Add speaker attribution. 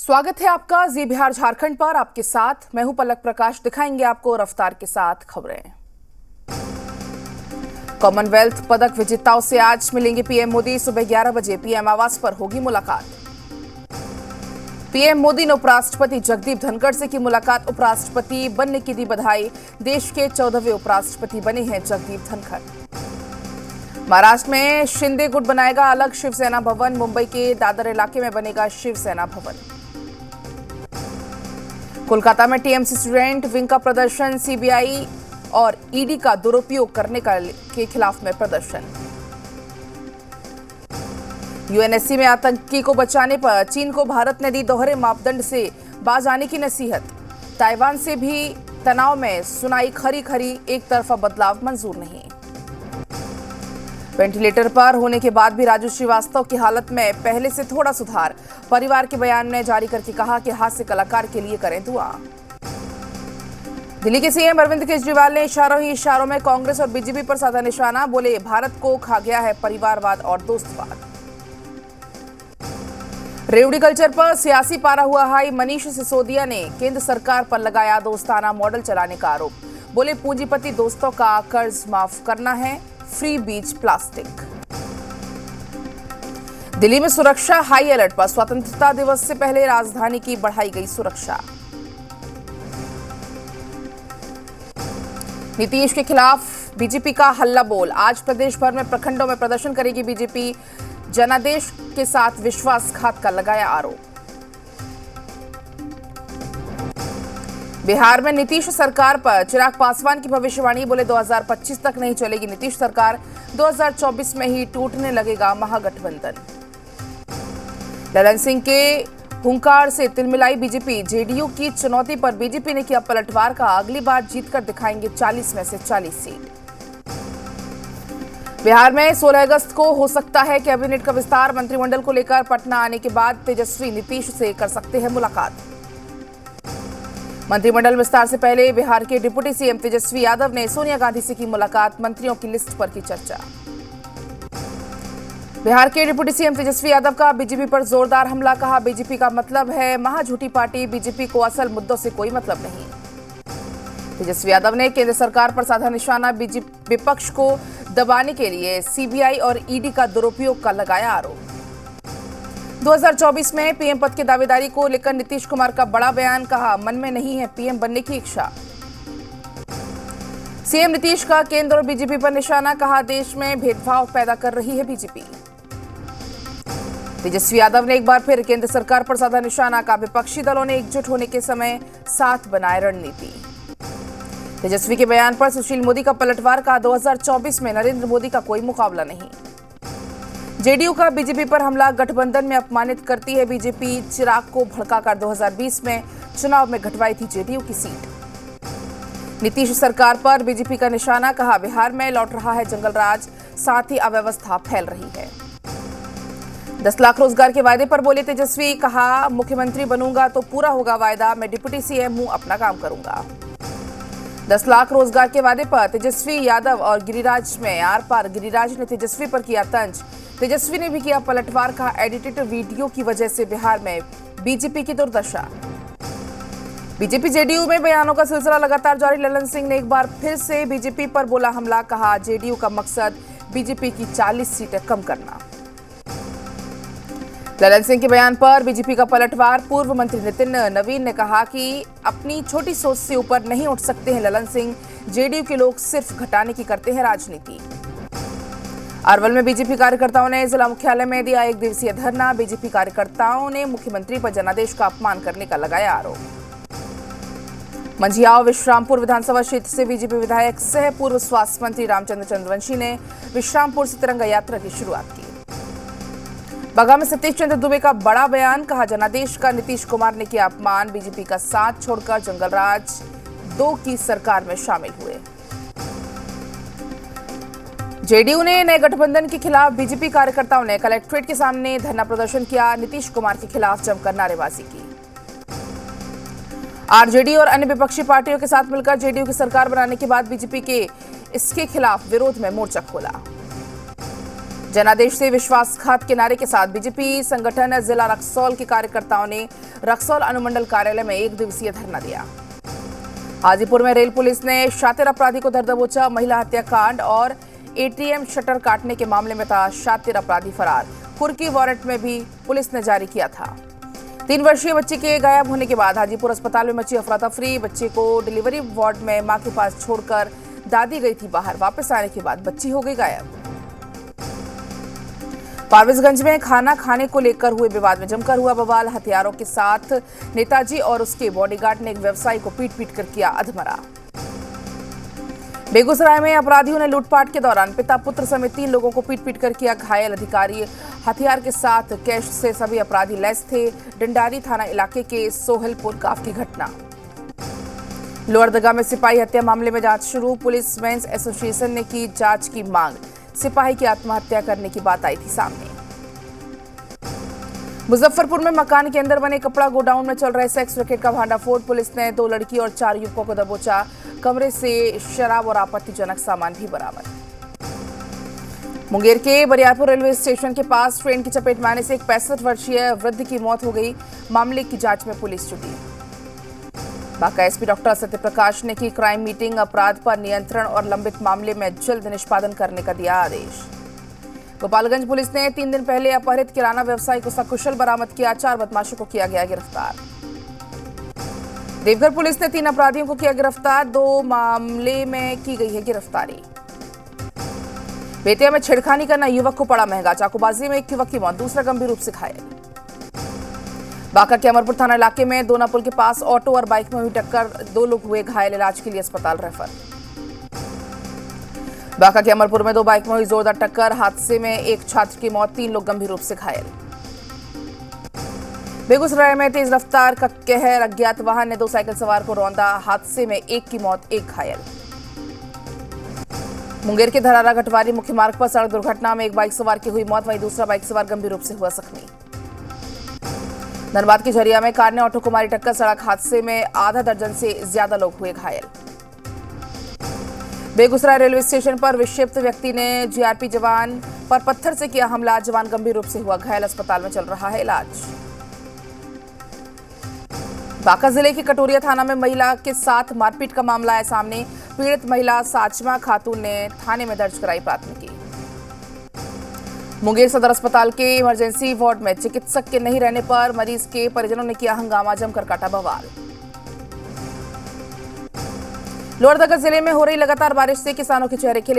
Speaker 1: स्वागत है आपका जी बिहार झारखंड पर। आपके साथ मैं हूं पलक प्रकाश। दिखाएंगे आपको रफ्तार के साथ खबरें। कॉमनवेल्थ पदक विजेताओं से आज मिलेंगे पीएम मोदी। सुबह 11 बजे पीएम आवास पर होगी मुलाकात। पीएम मोदी ने उपराष्ट्रपति जगदीप धनखड़ से की मुलाकात। उपराष्ट्रपति बनने की दी बधाई। देश के 14वें उपराष्ट्रपति बने हैं जगदीप धनखड़। महाराष्ट्र में शिंदे गुट बनाएगा अलग शिवसेना भवन। मुंबई के दादर इलाके में बनेगा शिवसेना भवन। कोलकाता में टीएमसी स्टूडेंट विंग का प्रदर्शन। सीबीआई और ईडी का दुरुपयोग करने के खिलाफ में प्रदर्शन। यूएनएससी में आतंकी को बचाने पर चीन को भारत ने दी दोहरे मापदंड से बाज आने की नसीहत। ताइवान से भी तनाव में सुनाई खरी खरी, एक तरफा बदलाव मंजूर नहीं। वेंटिलेटर पर होने के बाद भी राजू श्रीवास्तव की हालत में पहले से थोड़ा सुधार। परिवार के बयान में जारी करके कहा कि हास्य कलाकार के लिए करें दुआ। दिल्ली के सीएम अरविंद केजरीवाल ने इशारों ही इशारों में कांग्रेस और बीजेपी पर साधा निशाना। बोले भारत को खा गया है परिवारवाद और दोस्तवाद। रेवड़ी कल्चर पर सियासी पारा हुआ हाई। मनीष सिसोदिया ने केंद्र सरकार पर लगाया दोस्ताना मॉडल चलाने का आरोप। बोले पूंजीपति दोस्तों का कर्ज माफ करना है, फ्री बीच प्लास्टिक। दिल्ली में सुरक्षा हाई अलर्ट पर। स्वतंत्रता दिवस से पहले राजधानी की बढ़ाई गई सुरक्षा। नीतीश के खिलाफ बीजेपी का हल्ला बोल। आज प्रदेश भर में प्रखंडों में प्रदर्शन करेगी बीजेपी। जनादेश के साथ विश्वासघात का लगाया आरोप। बिहार में नीतीश सरकार पर चिराग पासवान की भविष्यवाणी। बोले 2025 तक नहीं चलेगी नीतीश सरकार, 2024 में ही टूटने लगेगा महागठबंधन। ललन सिंह के हुंकार से तिलमिलाई बीजेपी। जेडीयू की चुनौती पर बीजेपी ने किया पलटवार का। अगली बार जीतकर दिखाएंगे 40 में से 40 सीट। बिहार में 16 अगस्त को हो सकता है कैबिनेट का विस्तार। मंत्रिमंडल को लेकर पटना आने के बाद तेजस्वी नीतीश से कर सकते हैं मुलाकात। मंत्रिमंडल विस्तार से पहले बिहार के डिप्टी सीएम तेजस्वी यादव ने सोनिया गांधी से की मुलाकात। मंत्रियों की लिस्ट पर की चर्चा। बिहार के डिप्टी सीएम तेजस्वी यादव का बीजेपी पर जोरदार हमला। कहा बीजेपी का मतलब है महाझूठी पार्टी, बीजेपी को असल मुद्दों से कोई मतलब नहीं। तेजस्वी यादव ने केंद्र सरकार पर साधा निशाना। बीजेपी विपक्ष को दबाने के लिए सीबीआई और ईडी का दुरुपयोग का लगाया आरोप। 2024 में पीएम पद की दावेदारी को लेकर नीतीश कुमार का बड़ा बयान। कहा मन में नहीं है पीएम बनने की इच्छा। सीएम नीतीश का केंद्र और बीजेपी पर निशाना। कहा देश में भेदभाव पैदा कर रही है बीजेपी। तेजस्वी यादव ने एक बार फिर केंद्र सरकार पर साधा निशाना। का विपक्षी दलों ने एकजुट होने के समय साथ बनाए रणनीति। तेजस्वी के बयान पर सुशील मोदी का पलटवार। का 2024 में नरेंद्र मोदी का कोई मुकाबला नहीं। जेडीयू का बीजेपी पर हमला। गठबंधन में अपमानित करती है बीजेपी। चिराग को भड़काकर 2020 में चुनाव में घटवाई थी जेडीयू की सीट। नीतीश सरकार पर बीजेपी का निशाना। कहा बिहार में लौट रहा है जंगल राज, साथ ही अव्यवस्था फैल रही है। 10 लाख रोजगार के वायदे पर बोले तेजस्वी। कहा मुख्यमंत्री बनूंगा तो पूरा होगा वायदा, मैं डिप्टी सीएम हूं, अपना काम करूंगा। 10 लाख रोजगार के वादे पर तेजस्वी यादव और गिरिराज में आर पार। गिरिराज ने तेजस्वी पर किया तंज। तेजस्वी ने भी किया पलटवार। का एडिटेड वीडियो की वजह से बिहार में बीजेपी की दुर्दशा। बीजेपी जेडीयू में बयानों का सिलसिला लगातार जारी। ललन सिंह ने एक बार फिर से बीजेपी पर बोला हमला। कहा जेडीयू का मकसद बीजेपी की 40 सीटें कम करना। ललन सिंह के बयान पर बीजेपी का पलटवार। पूर्व मंत्री नितिन नवीन ने कहा कि अपनी छोटी सोच से ऊपर नहीं उठ सकते हैं ललन सिंह। जेडीयू के लोग सिर्फ घटाने की करते हैं राजनीति। अरवल में बीजेपी कार्यकर्ताओं ने जिला मुख्यालय में दिया 1 दिवसीय धरना। बीजेपी कार्यकर्ताओं ने मुख्यमंत्री पर जनादेश का अपमान करने का लगाया आरोप। मंझियाव विश्रामपुर विधानसभा क्षेत्र से बीजेपी विधायक सह पूर्व स्वास्थ्य मंत्री रामचंद्र चंद्रवंशी ने विश्रामपुर से तिरंगा यात्रा की शुरुआत की। बगा में सतीश चंद्र दुबे का बड़ा बयान। कहा जनादेश का नीतीश कुमार ने किया अपमान। बीजेपी का साथ छोड़कर जंगलराज 2 की सरकार में शामिल हुए। जेडीयू ने नए गठबंधन के खिलाफ बीजेपी कार्यकर्ताओं ने कलेक्ट्रेट के सामने धरना प्रदर्शन किया। नीतीश कुमार के खिलाफ जमकर नारेबाजी की। आरजेडी और अन्य विपक्षी पार्टियों के साथ मिलकर जेडीयू की सरकार बनाने के बाद बीजेपी के इसके खिलाफ विरोध में मोर्चा खोला। जनादेश से विश्वासघात के नारे के साथ बीजेपी संगठन जिला रक्सौल के कार्यकर्ताओं ने रक्सौल अनुमंडल कार्यालय में 1 दिवसीय धरना दिया। हाजीपुर में रेल पुलिस ने शातिर अपराधी को धर दबोचा। महिला हत्याकांड और एटीएम शटर काटने के मामले में था शातिर अपराधी फरार। कुर्की वारंट में भी पुलिस ने जारी किया था। 3 वर्षीय बच्चे के गायब होने के बाद हाजीपुर अस्पताल में मची अफरा तफरी। बच्चे को डिलीवरी वार्ड में मां के पास छोड़कर दादी गई थी बाहर। वापस आने के बाद बच्ची हो गई गायब। फारबिसगंज में खाना खाने को लेकर हुए विवाद में जमकर हुआ बवाल। हथियारों के साथ नेताजी और उसके बॉडीगार्ड ने एक व्यवसायी को पीट कर किया अधमरा। बेगूसराय में अपराधियों ने लूटपाट के दौरान पिता पुत्र समेत 3 लोगों को पीट कर किया घायल। अधिकारी हथियार के साथ कैश से सभी अपराधी लैस थे। डंडारी थाना इलाके के सोहलपुर गांव की घटना। लोहरदगा में सिपाही हत्या मामले में जांच शुरू। पुलिस मेंस एसोसिएशन ने की जांच की मांग। सिपाही की आत्महत्या करने की बात आई थी सामने। मुजफ्फरपुर में मकान के अंदर बने कपड़ा गोडाउन में चल रहे सेक्स रैकेट का भांडाफोड़। पुलिस ने 2 लड़की और 4 युवकों को दबोचा। कमरे से शराब और आपत्तिजनक सामान भी बरामद। मुंगेर के बरियारपुर रेलवे स्टेशन के पास ट्रेन की चपेट में आने से एक 65 वर्षीय वृद्ध की मौत हो गई। मामले की जांच में पुलिस जुटी। बांका एसपी डॉक्टर सत्यप्रकाश ने की क्राइम मीटिंग। अपराध पर नियंत्रण और लंबित मामले में जल्द निष्पादन करने का दिया आदेश। गोपालगंज पुलिस ने 3 दिन पहले अपहरित किराना व्यवसायी को सकुशल बरामद किया। 4 बदमाशों को किया गया गिरफ्तार। देवघर पुलिस ने 3 अपराधियों को किया गिरफ्तार। 2 मामले में की गई है गिरफ्तारी। बेतिया में छेड़खानी करना युवक को पड़ा महंगा। चाकूबाजी में एक युवक की मौत, दूसरा गंभीर रूप से घायल। बांका के अमरपुर थाना इलाके में दोना पुल के पास ऑटो और बाइक में हुई टक्कर। 2 लोग हुए घायल, इलाज के लिए अस्पताल रेफर। बांका के अमरपुर में 2 बाइक में हुई जोरदार टक्कर। हादसे में एक छात्र की मौत, 3 लोग गंभीर रूप से घायल। बेगूसराय में तेज रफ्तार का कहर। अज्ञात वाहन ने 2 साइकिल सवार को रौंदा। हादसे में एक की मौत, एक घायल। मुंगेर के धरारा घटवारी मुख्य मार्ग पर सड़क दुर्घटना में एक बाइक सवार की हुई मौत, वहीं दूसरा बाइक सवार गंभीर रूप से हुआ जख्मी। धनबाद के झरिया में कार ने ऑटो को मारी टक्कर। सड़क हादसे में आधा दर्जन से ज्यादा लोग हुए घायल। बेगूसराय रेलवे स्टेशन पर विक्षिप्त व्यक्ति ने जीआरपी जवान पर पत्थर से किया हमला। जवान गंभीर रूप से हुआ घायल, अस्पताल में चल रहा है इलाज। बांका जिले के कटोरिया थाना में महिला के साथ मारपीट का मामला है सामने। पीड़ित महिला साचमा खातून ने थाने में दर्ज कराई प्राथमिकी। मुंगेर सदर अस्पताल के इमरजेंसी वार्ड में चिकित्सक के नहीं रहने पर मरीज के परिजनों ने किया हंगामा, जमकर काटा बवाल। लोहरदगा जिले में हो रही लगातार बारिश से किसानों के चेहरे खिले।